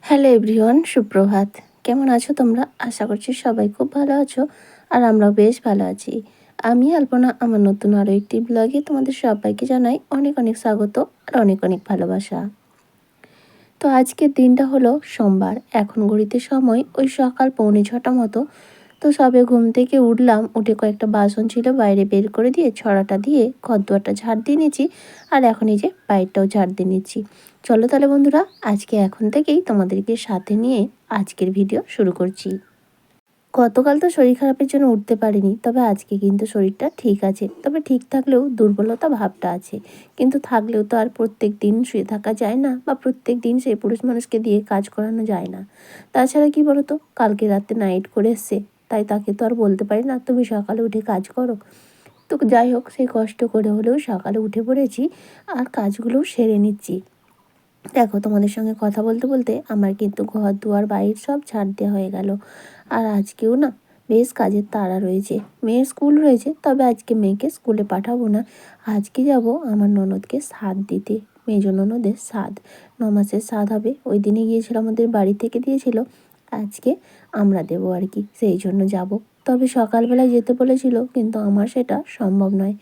Hello everyone, সুপ্রভাত। কেমন আছো তোমরা? আশা করছি সবাই খুব ভালো আছো আর আমরাও বেশ ভালো আছি। আমি আলপনা আমার নতুন আরও একটি ব্লগে তোমাদের সবাইকে জানাই অনেক অনেক স্বাগত আর অনেক অনেক ভালোবাসা। তো আজকের দিনটা হলো সোমবার। এখন ঘড়িতে সময় ওই সকাল 6:45 মতো। তো সবে ঘুম থেকে উঠলাম, উঠে কয়েকটা বাসন ছিল বাইরে বের করে দিয়ে ছড়াটা দিয়ে ঘর দুয়ারটা ঝাড় দিয়ে নিচ্ছি। আর এখন এই যে বাইরটাও ঝাড় দিয়ে নিচ্ছি। চলো তাহলে বন্ধুরা, আজকে এখন থেকেই তোমাদেরকে সাথে নিয়ে আজকের ভিডিও শুরু করছি। গতকাল তো শরীর খারাপের জন্য উঠতে পারিনি, তবে আজকে কিন্তু শরীরটা ঠিক আছে। তবে ঠিক থাকলেও দুর্বলতা ভাবটা আছে। কিন্তু থাকলেও তো আর প্রত্যেক দিন শুয়ে থাকা যায় না, বা প্রত্যেক দিন সেই পুরুষ মানুষকে দিয়ে কাজ করানো যায় না। তাছাড়া কি বলতো, কালকে রাতে নাইট করে এসছে, তাই তাকে তো আর বলতে পারি না তুমি সকালে উঠে কাজ করো। তো যাই হোক, সেই কষ্ট করে হলেও সকালে উঠে পড়েছি আর কাজগুলোও সেরে নিচ্ছি। দেখো, তোমাদের সঙ্গে কথা বলতে বলতে আমার কিন্তু ঘর দুয়ার বাইর সব ঝাড় দেওয়া হয়ে গেল। আর আজকেও না বেশ কাজের তাড়া রয়েছে। মেয়ের স্কুল রয়েছে, তবে আজকে মেয়েকে স্কুলে পাঠাবো না। আজকে যাব আমার ননদকে সাধ দিতে। মেজ ননদের সাধ, 9 মাসের সাধ হবে। ওই দিনে গিয়েছিল, আমাদের বাড়ি থেকে দিয়েছিল। আজকে আমরা দেবো আর কি, সেই জন্য যাব। তবে সকালবেলায় যেতে বলেছিল, কিন্তু আমার সেটা সম্ভব নয়।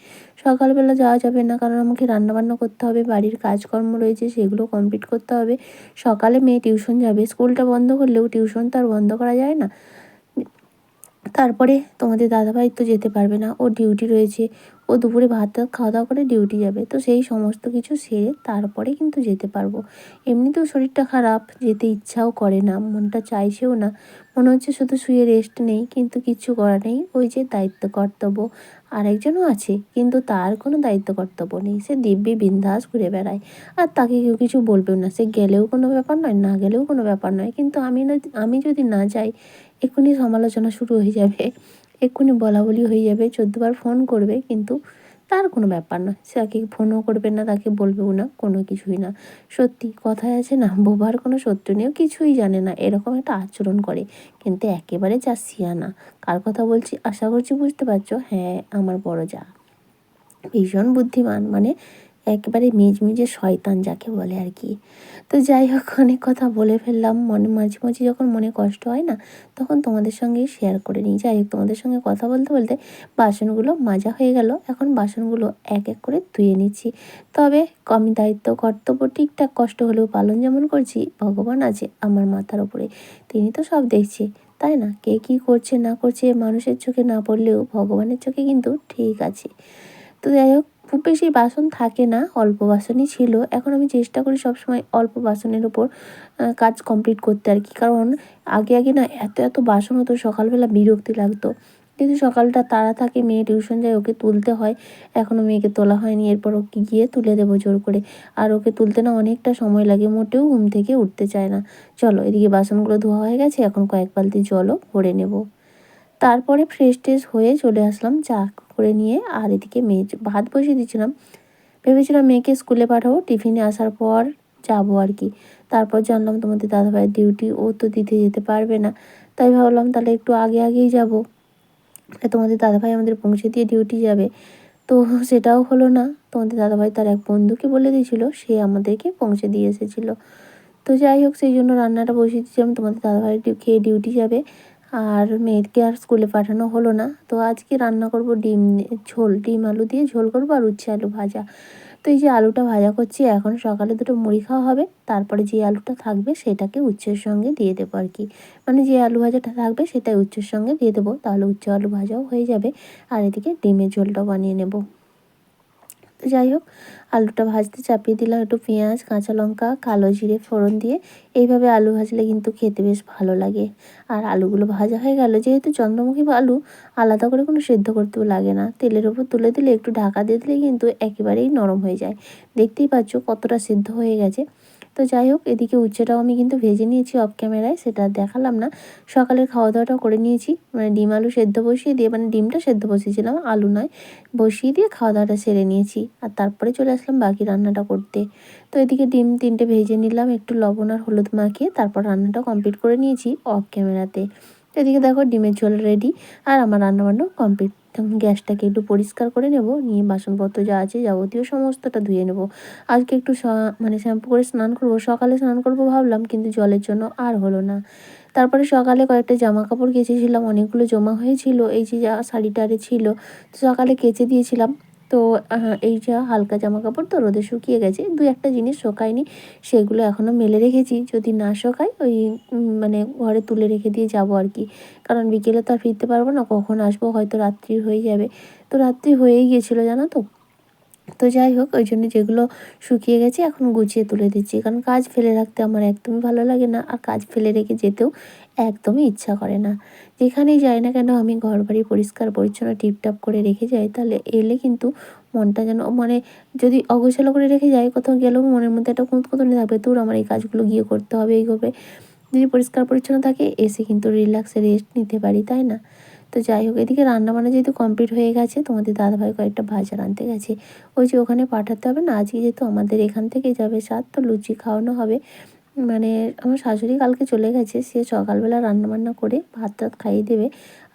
সকালবেলা যাওয়া যাবে না, কারণ আমাকে রান্নাবান্না করতে হবে, বাড়ির কাজকর্ম রয়েছে, সেগুলো কমপ্লিট করতে হবে। সকালে মেয়ে টিউশন যাবে, স্কুলটা বন্ধ করলেও টিউশন তো আর বন্ধ করা যায় না। তারপরে তোমাদের দাদাভাই তো যেতে পারবে না, ওর ডিউটি রয়েছে। ও দুপুরে ভাত টাত খাওয়া দাওয়া করে ডিউটি যাবে। তো সেই সমস্ত কিছু সেরে তারপরে কিন্তু যেতে পারবো। এমনিতেও শরীরটা খারাপ, যেতে ইচ্ছাও করে না, মনটা চাইছেও না। মনে হচ্ছে শুধু শুয়ে রেস্ট নেই, কিন্তু কিচ্ছু করা নেই। ওই যে দায়িত্ব কর্তব্য, আরেকজনও আছে কিন্তু তার কোনো দায়িত্ব কর্তব্য নেই। সে দিব্যি বিন্দাস ঘুরে বেড়ায়, আর তাকে কেউ কিছু বলবেও না। সে গেলেও কোনো ব্যাপার নয়, না গেলেও কোনো ব্যাপার নয়। কিন্তু আমি যদি না যাই, এক্ষুনি সমালোচনা শুরু হয়ে যাবে, এক্ষুনি বলাবলি হয়ে যাবে, 14বার ফোন করবে, কিন্তু তার কোনো ব্যাপার না। সে তাকে ফোনও করবে না, তাকে বলবেও না, কোনো কিছুই না। সত্যি কথায় আছে না, বোবার কোনো শত্রু নেই, কিছুই জানে না, এরকম একটা আচরণ করে। কিন্তু একেবারে যা সিয়ানা। কার কথা বলছি আশা করছি বুঝতে পারছো? হ্যাঁ, আমার বড় যা। ভীষণ বুদ্ধিমান, মানে একেবারে মিজমিজে শয়তান যাকে বলে আর কি। তো যাই হোক, অনেক কথা বলে ফেললাম। মাঝে মাঝে যখন মনে কষ্ট হয় না, তখন তোমাদের সঙ্গে শেয়ার করে নিই। যাই হোক, তোমাদের সঙ্গে কথা বলতে বলতে বাসনগুলো মাজা হয়ে গেল। এখন বাসনগুলো এক এক করে ধুয়ে নিচ্ছি। তবে আমি দায়িত্ব কর্তব্য ঠিকঠাক কষ্ট হলেও পালন যেমন করছি, ভগবান আছে আমার মাথার ওপরে, তিনি তো সব দেখছে, তাই না? কে কী করছে না করছে মানুষের চোখে না পড়লেও ভগবানের চোখে কিন্তু ঠিক আছে। তো যাই হোক, খুব বেশি বাসন থাকে না, অল্প বাসনই ছিল। এখন আমি চেষ্টা করি সবসময় অল্প বাসনের ওপর কাজ কমপ্লিট করতে আর কি। কারণ আগে আগে না এত এত বাসন হতো, সকালবেলা বিরক্তি লাগতো। কিন্তু সকালটা তাড়া থাকে, মেয়ে টিউশন যায়, ওকে তুলতে হয়। এখনও মেয়েকে তোলা হয়নি, এরপর ওকে গিয়ে তুলে দেবো জোর করে। আর ওকে তুলতে না অনেকটা সময় লাগে, মোটেও ঘুম থেকে উঠতে চায় না। চলো, এদিকে বাসনগুলো ধোয়া হয়ে গেছে, এখন কয়েক বালতি জলও ভরে নেব। তারপরে ফ্রেশ ট্রেশ হয়ে চলে আসলাম চা করে নিয়ে। আর এদিকে মেয়ে ভাত বসিয়ে দিচ্ছিলাম। ভেবেছিলাম মেয়েকে স্কুলে পাঠাবো, টিফিনে আসার পর যাবো আর কি। তারপর জানলাম তোমাদের দাদাভাইয়ের ডিউটি, ও তো দিতে যেতে পারবে না। তাই ভাবলাম তাহলে একটু আগে আগেই যাবো, তোমাদের দাদাভাই আমাদের পৌঁছে দিয়ে ডিউটি যাবে। তো সেটাও হলো না। তোমাদের দাদাভাই তার এক বন্ধুকে বলে দিয়েছিল, সে আমাদেরকে পৌঁছে দিয়ে এসেছিলো। তো যাই হোক, সেই জন্য রান্নাটা বসিয়ে দিয়েছিলাম, তোমাদের দাদাভাই খেয়ে ডিউটি যাবে। আর মেয়েকে আর স্কুলে পাঠানো হলো না। তো আজকে রান্না করব ডিম ঝোল, ডিম আলু দিয়ে ঝোল করবো, আর উচ্ছে আলু ভাজা। তো এই যে আলুটা ভাজা করছি, এখন সকালে দুটো মুড়ি খাওয়া হবে। তারপরে যে আলুটা থাকবে সেটাকে উচ্ছের সঙ্গে দিয়ে দেবো আর কি। মানে যে আলু ভাজাটা থাকবে সেটাই উচ্ছের সঙ্গে দিয়ে দেবো, তাহলে উচ্ছে আলু ভাজাও হয়ে যাবে। আর এদিকে ডিমের ঝোলটাও বানিয়ে নেব। তো যাই হোক, আলুটা ভাজতে চাপিয়ে দিলাম একটু পেঁয়াজ, কাঁচা লঙ্কা, কালো জিরে ফোড়ন দিয়ে। এইভাবে আলু ভাজলে কিন্তু খেতে বেশ ভালো লাগে। আর আলুগুলো ভাজা হয়ে গেল, যেহেতু চন্দ্রমুখী আলু, আলাদা করে কোনো সেদ্ধ করতেও লাগে না। তেলের ওপর তুলে দিলে, একটু ঢাকা দিয়ে দিলে কিন্তু একেবারেই নরম হয়ে যায়। দেখতেই পাচ্ছ কতটা সেদ্ধ হয়ে গেছে। তো যাই হোক, এদিকে উচ্ছেটাও আমি কিন্তু ভেজে নিয়েছি অফ ক্যামেরায়, সেটা দেখালাম না। সকালের খাওয়া দাওয়াটাও করে নিয়েছি, মানে ডিম আলু সেদ্ধ বসিয়ে দিয়ে, মানে ডিমটা সেদ্ধ বসিয়েছিলাম, আলু নয়, বসিয়ে দিয়ে খাওয়া দাওয়াটা সেরে নিয়েছি। আর তারপরে চলে আসলাম বাকি রান্নাটা করতে। তো এদিকে ডিম 3টে ভেজে নিলাম একটু লবণ আর হলুদ মাখিয়ে, তারপর রান্নাটা কমপ্লিট করে নিয়েছি অফ ক্যামেরাতে। এদিকে দেখো ডিমের ঝোল রেডি আর আমার রান্নাবান্না কমপ্লিট। গ্যাসটাকে একটু পরিষ্কার করে নেব, নিয়ে বাসনপত্র যা আছে যাবতীয় সমস্তটা ধুয়ে নেব। আজকে একটু মানে শ্যাম্পু করে স্নান করব, সকালে স্নান করব ভাবলাম, কিন্তু জলের জন্য আর হলো না। তারপরে সকালে কয়েকটা জামা কাপড় কেচেছিলাম, অনেকগুলো জমা হয়েছিল, এই যে যা শাড়িটারে ছিল, তো সকালে কেচে দিয়েছিলাম। তো এই যা হালকা জামা কাপড় তো রোদে শুকিয়ে গেছে, দু একটা জিনিস শোকায়নি, সেগুলো এখনও মেলে রেখেছি, যদি না শোকায় ওই মানে ঘরে তুলে রেখে দিয়ে যাবো আর কি। কারণ বিকেলে তো আর ফিরতে পারবো না, কখন আসবো হয়তো রাত্রি হয়ে যাবে। তো রাত্রি হয়েই গিয়েছিলো জানো তো। তো যাই হোক, ওই জন্য যেগুলো শুকিয়ে গেছে এখন গুছিয়ে তুলে দিচ্ছি, কারণ কাজ ফেলে রাখতে আমার একদমই ভালো লাগে না, আর কাজ ফেলে রেখে যেতেও একদমই ইচ্ছা করে না। যেখানেই যাই না কেন আমি ঘর বাড়ি পরিষ্কার পরিচ্ছন্ন টিপটাপ করে রেখে যাই, তাহলে এলে কিন্তু মনটা যেন মানে যদি অগোছালো করে রেখে যাই, কোথাও গেলেও মনের মধ্যে একটা খুঁতখুঁতনি থাকবে, তোর আমার এই কাজগুলো গিয়ে করতে হবে, এই হবে। যদি পরিষ্কার পরিচ্ছন্ন থাকে এসে কিন্তু রিল্যাক্সে রেস্ট নিতে পারি, তাই না? তো যাই হোক, এদিকে রান্নাবান্না যেহেতু কমপ্লিট হয়ে গেছে, তোমাদের দাদাভাই কয়েকটা ভাজা আনতে গেছে, ওই যে ওখানে পাঠাতে হবে না, আজকে যেহেতু আমাদের এখান থেকে যাবে সাত, তো লুচি খাওয়ানো হবে। মানে আমার শাশুড়ি কালকে চলে গেছে, সে সকালবেলা রান্নাবান্না করে ভাত টাত খাইয়ে দেবে,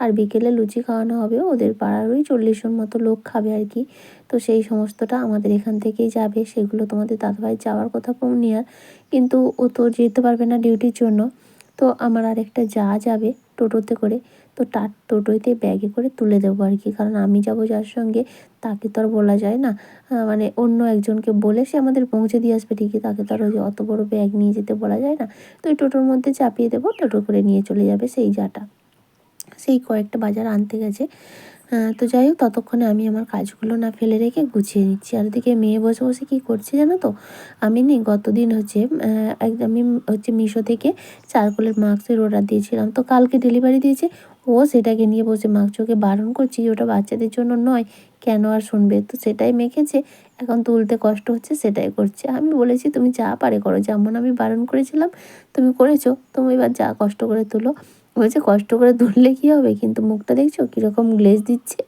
আর বিকেলে লুচি খাওয়ানো হবে। ওদের পাড়ার ওই 40 জন মতো লোক খাবে আর কি। তো সেই সমস্তটা আমাদের এখান থেকেই যাবে, সেগুলো তোমাদের দাদাভাই যাওয়ার কথা পূর্ণিয়ার, কিন্তু ও তো যেতে পারবে না ডিউটির জন্য। তো আমার আরেকটা যা যাবে টোটোতে করে, তো তার টোটোতে ব্যাগে করে তুলে দেবো আর কি, কারণ আমি যাব যার সঙ্গে, তাকে তো আর বলা যায় না, মানে অন্য একজনকে বলে সে আমাদের পৌঁছে দিয়ে আসবে ঠিকই, তাকে তো আর ওই যে অত বড় ব্যাগ নিয়ে যেতে বলা যায় না। তো ওই টোটোর মধ্যে চাপিয়ে দেবো, টোটো করে নিয়ে চলে যাবে সেই যাটা। সেই কয়েকটা বাজার আনতে গেছে। তো যাই হোক, ততক্ষণে আমি আমার কাজগুলো না ফেলে রেখে গুছিয়ে নিচ্ছি। আর ওদিকে মেয়ে বসে বসে কী করছে জানো তো, আমি গতদিন হচ্ছে আমি হচ্ছে মিশো থেকে চারকোলের মাস্কের অর্ডার দিয়েছিলাম, তো কালকে ডেলিভারি দিয়েছে। ও সেটাকে নিয়ে বসে মাখছে, ওকে বারণ করছি ওটা বাচ্চাদের জন্য নয়, কেন আর শুনবে, তো সেটাই মেখেছে, এখন তুলতে কষ্ট হচ্ছে সেটাই করছে। আমি বলেছি তুমি যা পারে করো, যেমন আমি বারণ করেছিলাম তুমি করেছো, তুমি এবার যা কষ্ট করে তুলো। বলছে কষ্ট করে তুললে কী হবে, কিন্তু মুখটা দেখছো কীরকম গ্লেজ দিচ্ছে।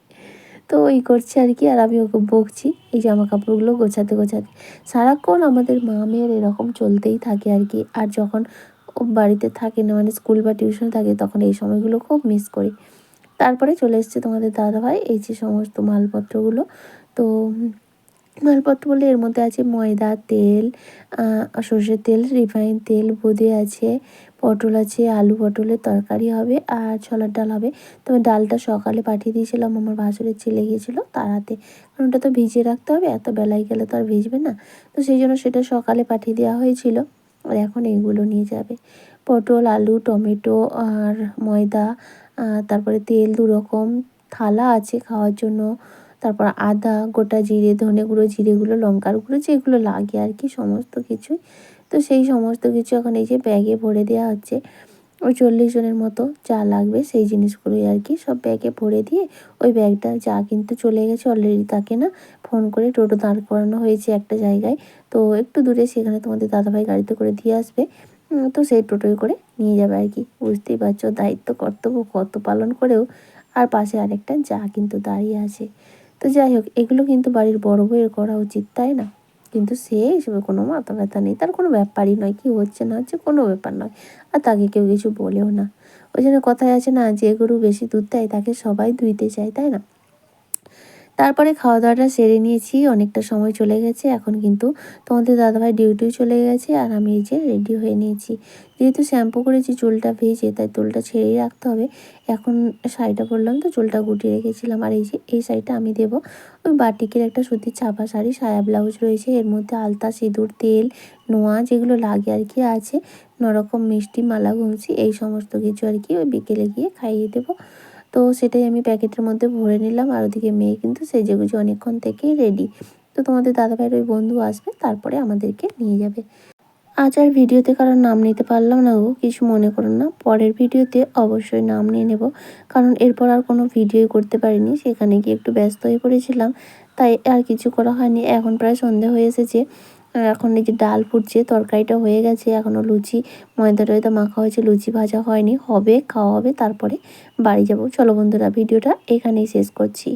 তো ওই করছে আর কি, আর আমি ওকে বকছি এই জামা কাপড়গুলো গোছাতে গোছাতে। সারাক্ষণ আমাদের মা মেয়ের এরকম চলতেই থাকে আর কি। আর যখন ও বাড়িতে থাকে না, মানে স্কুল বা টিউশন থাকে, তখন এই সময়গুলো খুব মিস করি। তারপরে চলে এসছে তোমাদের দাদাভাই, এই যে সমস্ত মালপত্রগুলো। তো মালপত্র বলে এর মধ্যে আছে ময়দা, তেল, সর্ষের তেল, রিফাইন তেল, বোঁদে আছে, পটল আছে, আলু পটলের তরকারি হবে, আর ছোলার ডাল হবে। তবে ডালটা সকালে পাঠিয়ে দিয়েছিলাম, আমার ভাসুরের ছেলে গিয়েছিলো তার হাতে, কারণ ওটা তো ভিজিয়ে রাখতে হবে, এত বেলায় গেলে তো আর ভিজবে না। তো সেই জন্য সেটা সকালে পাঠিয়ে দেওয়া হয়েছিল, আর এখন এইগুলো নিয়ে যাবে। পটল, আলু, টমেটো আর ময়দা, তারপরে তেল 2 রকম, থালা আছে খাওয়ার জন্য, তারপর আদা, গোটা জিরে, ধনে গুঁড়ো, জিরে গুঁড়ো, লঙ্কার গুঁড়ো, যেগুলো লাগে আর কি সমস্ত কিছুই। তো সেই সমস্ত কিছু এখন এই যে ব্যাগে ভরে দেওয়া হচ্ছে। ওই 40 জনের মতো যা লাগবে সেই জিনিসগুলোই আর কি সব ব্যাগে ভরে দিয়ে, ওই ব্যাগটা যা কিন্তু চলে গেছে অলরেডি, তাকে না ফোন করে টোটো দাঁড় করানো হয়েছে একটা জায়গায়, তো একটু দূরে, সেখানে তোমাদের দাদাভাই গাড়িতে করে দিয়ে আসবে। তো সেই টোটোয় করে নিয়ে যাবে আর কি। বুঝতেই পারছো দায়িত্ব কর্তব্য কত পালন করেও, আর পাশে আরেকটা যা কিন্তু দাঁড়িয়ে আছে। তো যাই হোক, এগুলো কিন্তু বাড়ির বড় বউয়ের করা উচিত, তাই না? কিন্তু সে হিসেবে কোনো মাথা ব্যথা নেই, তার কোনো ব্যাপারই নয়, কী হচ্ছে না হচ্ছে কোনো ব্যাপার নয়, আর তাকে কেউ কিছু বলেও না। ওই জন্য কথায় আছে না, যে গরু বেশি দুধ দেয় তাকে সবাই দুইতে চায়, তাই না? তারপরে খাওয়া দাওয়াটা সেরে নিয়েছি, অনেকটা সময় চলে গেছে, এখন কিন্তু তোমাদের দাদাভাই ডিউটিও চলে গেছে, আর আমি এই যে রেডি হয়ে নিয়েছি। যেহেতু শ্যাম্পু করেছি চুলটা ভেজে, তাই চুলটা ছেড়েই রাখতে হবে। এখন শাড়িটা পরলাম, তো চুলটা গুটিয়ে রেখেছিলাম, আর এই যে এই শাড়িটা আমি দেবো ওই বাটিকের একটা সুতির ছাপা শাড়ি, সায়া ব্লাউজ রয়েছে, এর মধ্যে আলতা, সিঁদুর, তেল, নোয়া যেগুলো লাগে আর কি আছে, নরকম মিষ্টি, মালা, ঘুমছি, এই সমস্ত কিছু আর কি ওই বিকেলে গিয়ে খাইয়ে দেবো। তো সেটাই আমি প্যাকেটের মধ্যে ভরে নিলাম, আর ওদিকে মেয়ে কিন্তু সেজেগুজে অনেকক্ষণ থেকেই রেডি। তো তোমাদের দাদাভাইয়ের ওই বন্ধু আসবে, তারপরে আমাদেরকে নিয়ে যাবে। আজ আর ভিডিওতে কারোর নাম নিতে পারলাম না গো, কিছু মনে করো না, পরের ভিডিওতে অবশ্যই নাম নিয়ে নেব, কারণ এরপর আর কোনো ভিডিওই করতে পারিনি, সেখানে গিয়ে একটু ব্যস্ত হয়ে পড়েছিলাম, তাই আর কিছু করা হয়নি। এখন প্রায় সন্ধে হয়ে এসেছে, এখন এই যে ডাল ফুটছে, তরকারিটা হয়ে গেছে, এখনও লুচি ময়দা টয়দা মাখা হয়েছে, লুচি ভাজা হয়নি, হবে, খাওয়া হবে, তারপরে বাড়ি যাব। চলো বন্ধুরা, ভিডিওটা এখানেই শেষ করছি।